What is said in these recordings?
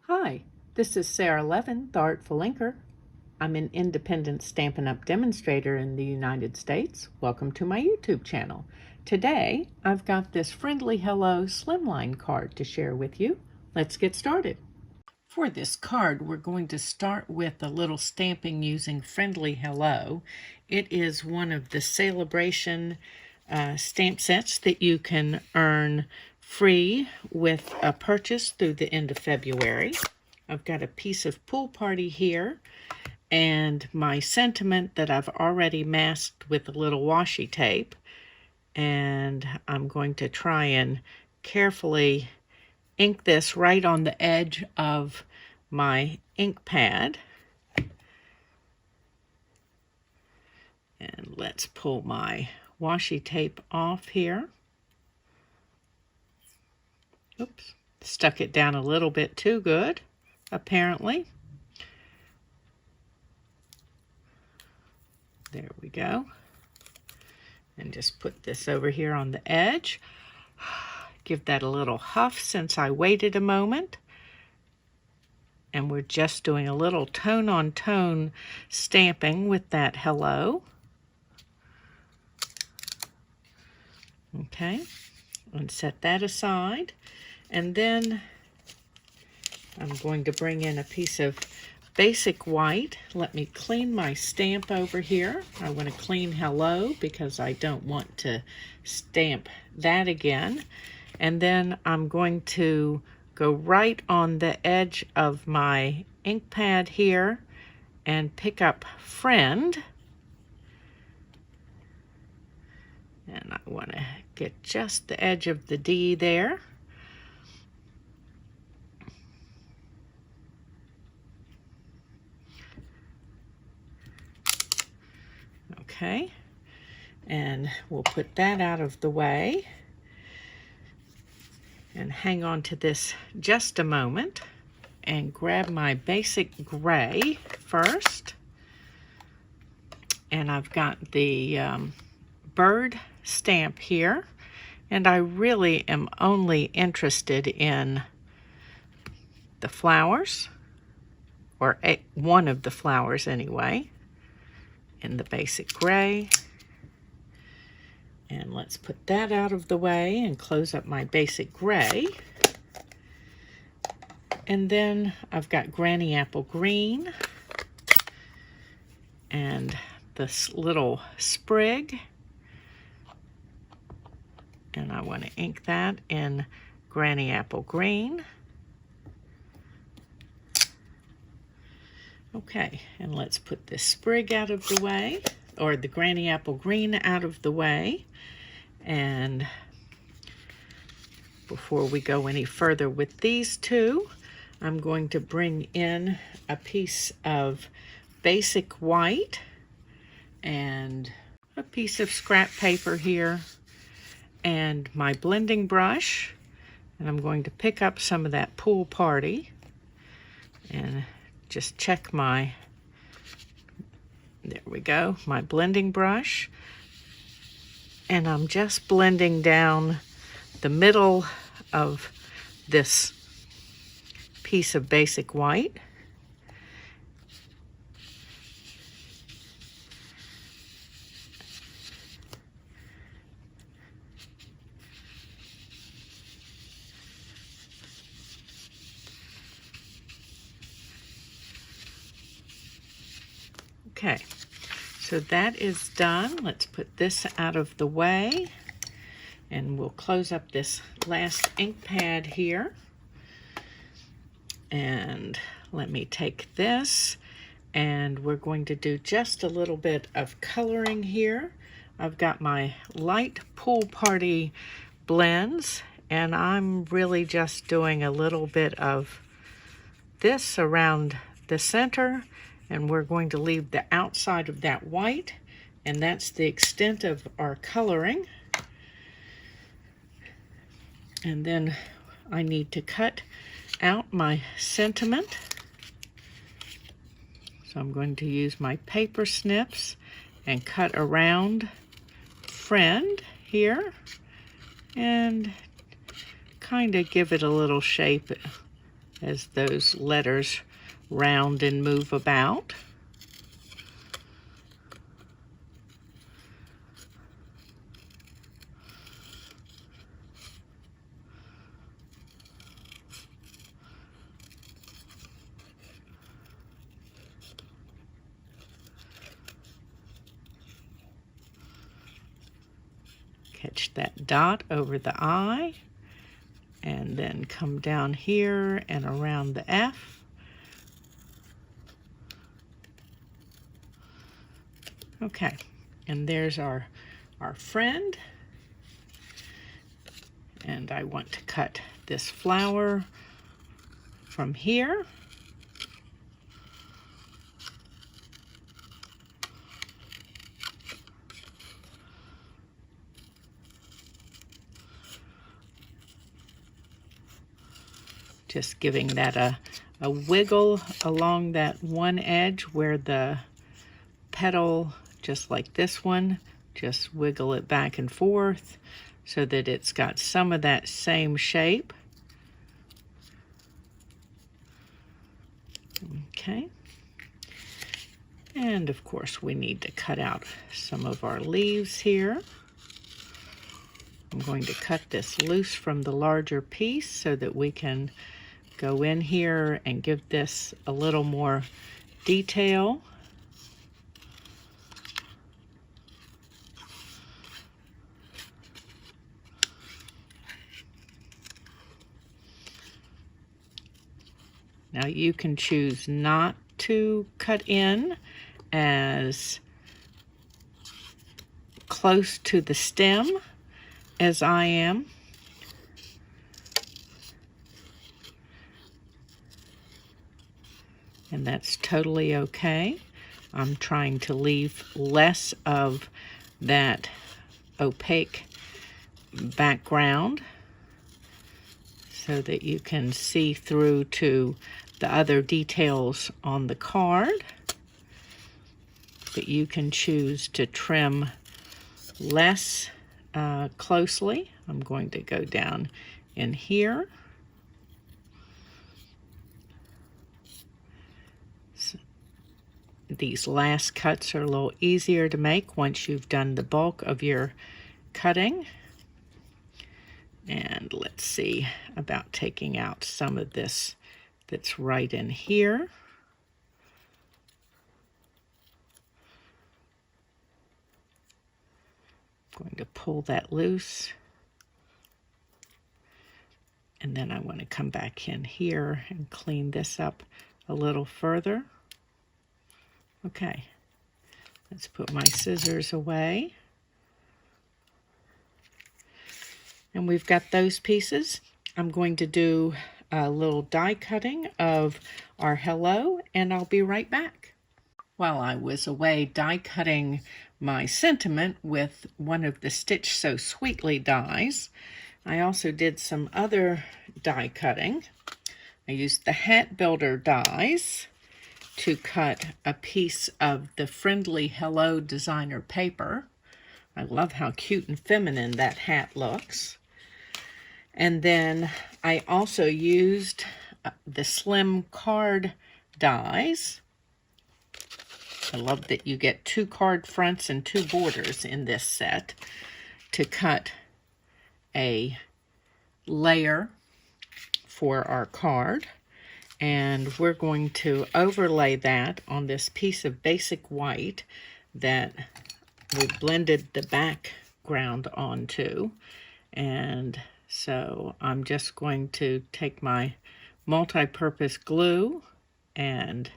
Hi, this is Sara Levin, the Artful Inker. I'm an independent Stampin' Up! Demonstrator in the United States. Welcome to my YouTube channel. Today, I've got this Friendly Hello Slimline card to share with you. Let's get started. For this card, we're going to start with a little stamping using Friendly Hello. It is one of the Sale-a-Bration stamp sets that you can earn free with a purchase through the end of February. I've got a piece of Pool Party here and my sentiment that I've already masked with a little washi tape. And I'm going to try and carefully ink this right on the edge of my ink pad. And let's pull my washi tape off here. Oops, stuck it down a little bit too good, apparently. There we go. And just put this over here on the edge. Give that a little huff since I waited a moment. And we're just doing a little tone-on-tone stamping with that hello. Okay, and set that aside. And then I'm going to bring in a piece of basic white. Let me clean my stamp over here. I want to clean hello because I don't want to stamp that again. And then I'm going to go right on the edge of my ink pad here and pick up Friend. And I want to get just the edge of the D there. Okay, and we'll put that out of the way and hang on to this just a moment and grab my basic gray first. And I've got the bird stamp here, and I really am only interested in the flowers, or one of the flowers anyway, in the basic gray. And let's put that out of the way and close up my basic gray. And then I've got Granny Apple Green and this little sprig. And I want to ink that in Granny Apple Green. Okay, and let's put this sprig out of the way, or the Granny Apple Green out of the way. And before we go any further with these two, I'm going to bring in a piece of basic white and a piece of scrap paper here and my blending brush. And I'm going to pick up some of that Pool Party and just check my, there we go, my blending brush. And I'm just blending down the middle of this piece of basic white. Okay, so that is done. Let's put this out of the way and we'll close up this last ink pad here. And let me take this, and we're going to do just a little bit of coloring here. I've got my light Pool Party blends, and I'm really just doing a little bit of this around the center, and we're going to leave the outside of that white, and that's the extent of our coloring. And then I need to cut out my sentiment. So I'm going to use my paper snips and cut around Friend here and kind of give it a little shape as those letters round and move about. Catch that dot over the I, and then come down here and around the F. Okay, and there's our friend. And I want to cut this flower from here. Just giving that a wiggle along that one edge where the petal, just like this one, just wiggle it back and forth so that it's got some of that same shape. Okay. And of course we need to cut out some of our leaves here. I'm going to cut this loose from the larger piece so that we can go in here and give this a little more detail. Now you can choose not to cut in as close to the stem as I am. And that's totally okay. I'm trying to leave less of that opaque background so that you can see through to the other details on the card. But you can choose to trim less closely. I'm going to go down in here. These last cuts are a little easier to make once you've done the bulk of your cutting. And let's see about taking out some of this that's right in here. I'm going to pull that loose. And then I want to come back in here and clean this up a little further. Okay, let's put my scissors away. And we've got those pieces. I'm going to do a little die cutting of our hello, and I'll be right back. While I was away die cutting my sentiment with one of the Stitch So Sweetly dies, I also did some other die cutting. I used the Hat Builder dies to cut a piece of the Friendly Hello designer paper. I love how cute and feminine that hat looks. And then I also used the Slim card dies. I love that you get 2 card fronts and 2 borders in this set to cut a layer for our card. And we're going to overlay that on this piece of basic white that we blended the background onto. And so I'm just going to take my multi-purpose glue and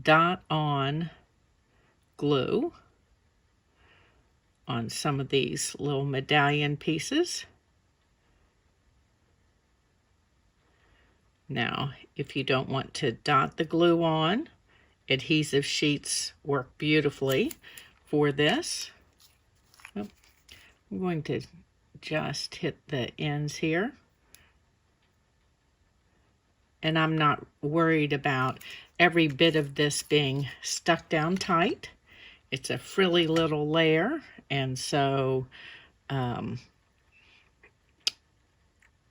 dot on glue on some of these little medallion pieces. Now, if you don't want to dot the glue on, adhesive sheets work beautifully for this. Oh, I'm going to just hit the ends here. And I'm not worried about every bit of this being stuck down tight. It's a frilly little layer, and so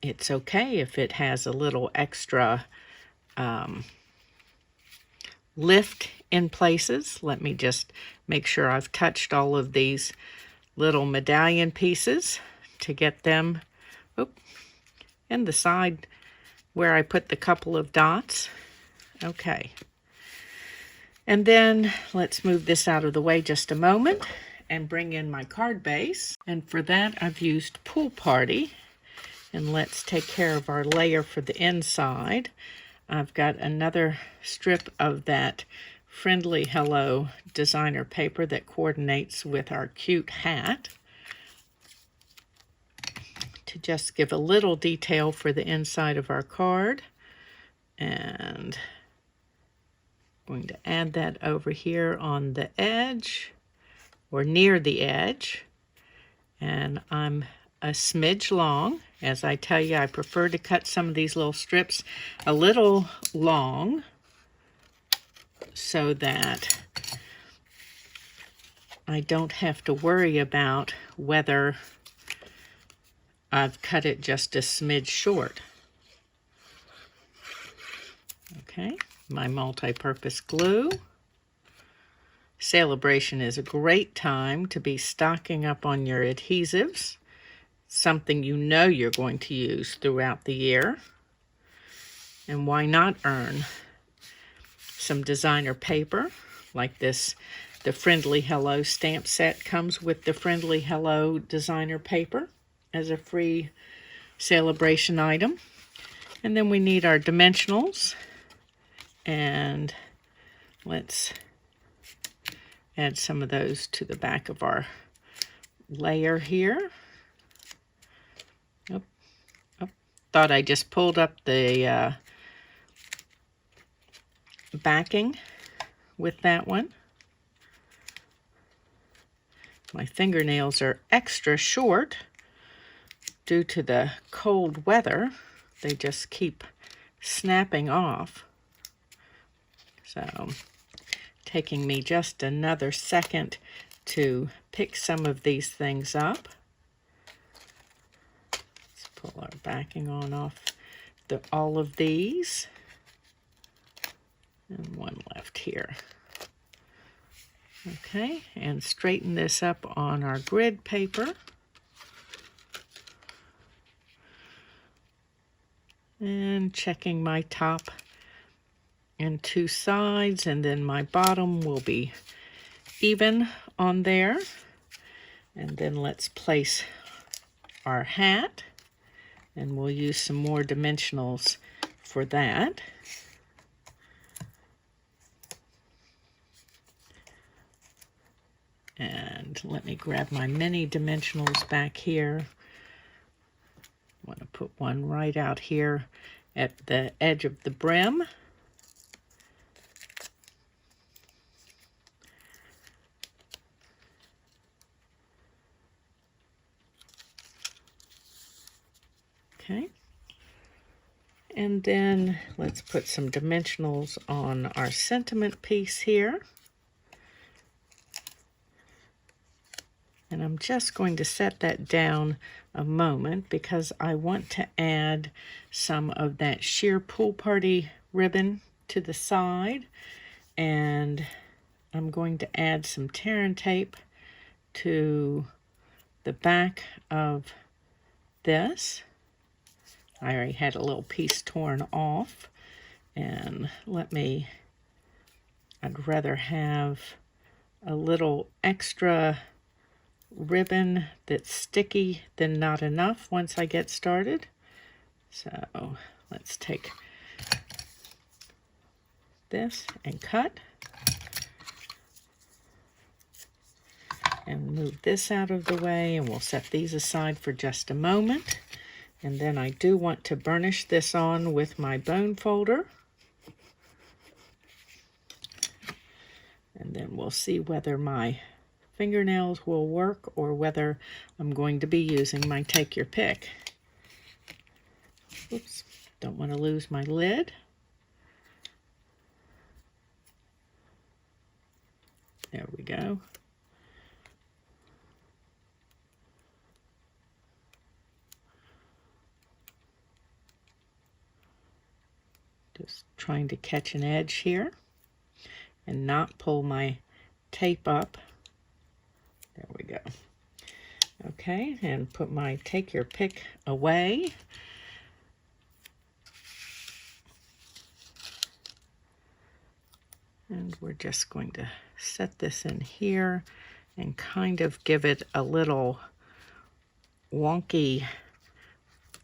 it's okay if it has a little extra lift in places. Let me just make sure I've touched all of these little medallion pieces to get them in the side where I put the couple of dots. Okay. And then let's move this out of the way just a moment and bring in my card base. And for that, I've used Pool Party. And let's take care of our layer for the inside. I've got another strip of that Friendly Hello designer paper that coordinates with our cute hat to just give a little detail for the inside of our card. And I'm going to add that over here on the edge or near the edge. And I'm a smidge long. As I tell you, I prefer to cut some of these little strips a little long so that I don't have to worry about whether I've cut it just a smidge short. Okay, my multi-purpose glue. Sale-a-Bration is a great time to be stocking up on your adhesives, something you know you're going to use throughout the year. And why not earn some designer paper like this? The Friendly Hello stamp set comes with the Friendly Hello designer paper as a free Sale-a-Bration item. And then we need our dimensionals. And let's add some of those to the back of our layer here. Thought I just pulled up the backing with that one. My fingernails are extra short due to the cold weather. They just keep snapping off. So, taking me just another second to pick some of these things up. Let's pull our backing on off all of these. And one left here. Okay, and straighten this up on our grid paper. And checking my top and two sides, and then my bottom will be even on there. And then let's place our hat, and we'll use some more dimensionals for that. And let me grab my mini dimensionals back here. I want to put one right out here at the edge of the brim. Okay. And then let's put some dimensionals on our sentiment piece here. And I'm just going to set that down a moment because I want to add some of that sheer Pool Party ribbon to the side. And I'm going to add some tear and tape to the back of this. I already had a little piece torn off. And I'd rather have a little extra ribbon that's sticky than not enough once I get started. So let's take this and cut. And move this out of the way, and we'll set these aside for just a moment. And then I do want to burnish this on with my bone folder. And then we'll see whether my fingernails will work or whether I'm going to be using my take your pick. Oops, don't want to lose my lid. There we go. Just trying to catch an edge here and not pull my tape up. There we go. Okay, and put my take your pick away. And we're just going to set this in here and kind of give it a little wonky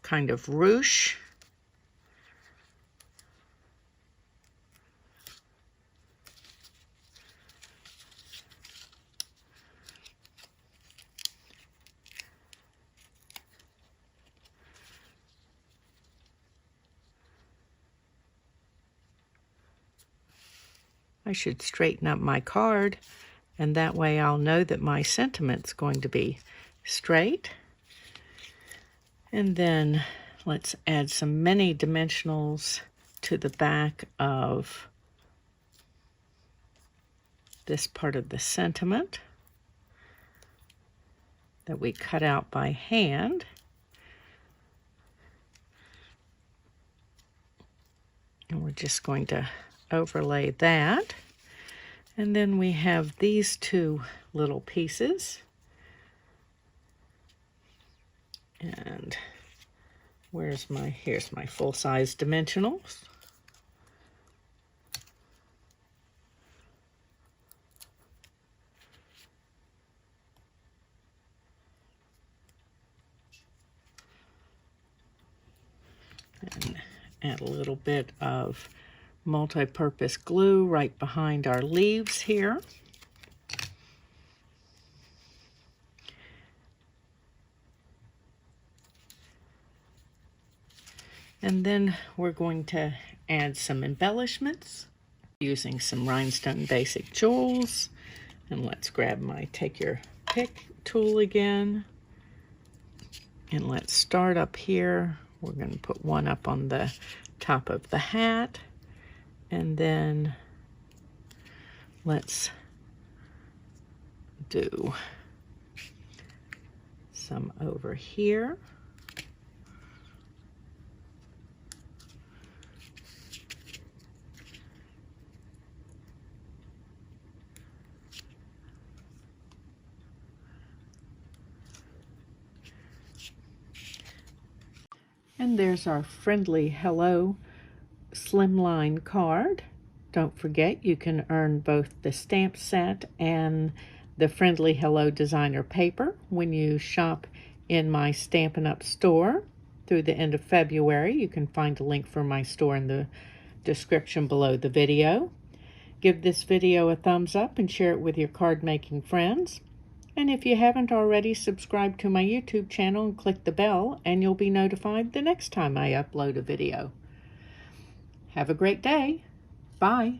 kind of ruche. I should straighten up my card, and that way I'll know that my sentiment's going to be straight. And then let's add some mini dimensionals to the back of this part of the sentiment that we cut out by hand. And we're just going to overlay that. And then we have these two little pieces. And here's my full-size dimensionals. And add a little bit of multi-purpose glue right behind our leaves here. And then we're going to add some embellishments using some rhinestone basic jewels. And let's grab my take your pick tool again. And let's start up here. We're going to put one up on the top of the hat. And then let's do some over here. And there's our friendly hello Slimline card. Don't forget, you can earn both the stamp set and the friendly hello designer paper when you shop in my Stampin' Up store through the end of February. You can find a link for my store in the description below the video. Give this video a thumbs up and share it with your card making friends. And if you haven't already, subscribe to my YouTube channel and click the bell, and you'll be notified the next time I upload a video. Have a great day. Bye.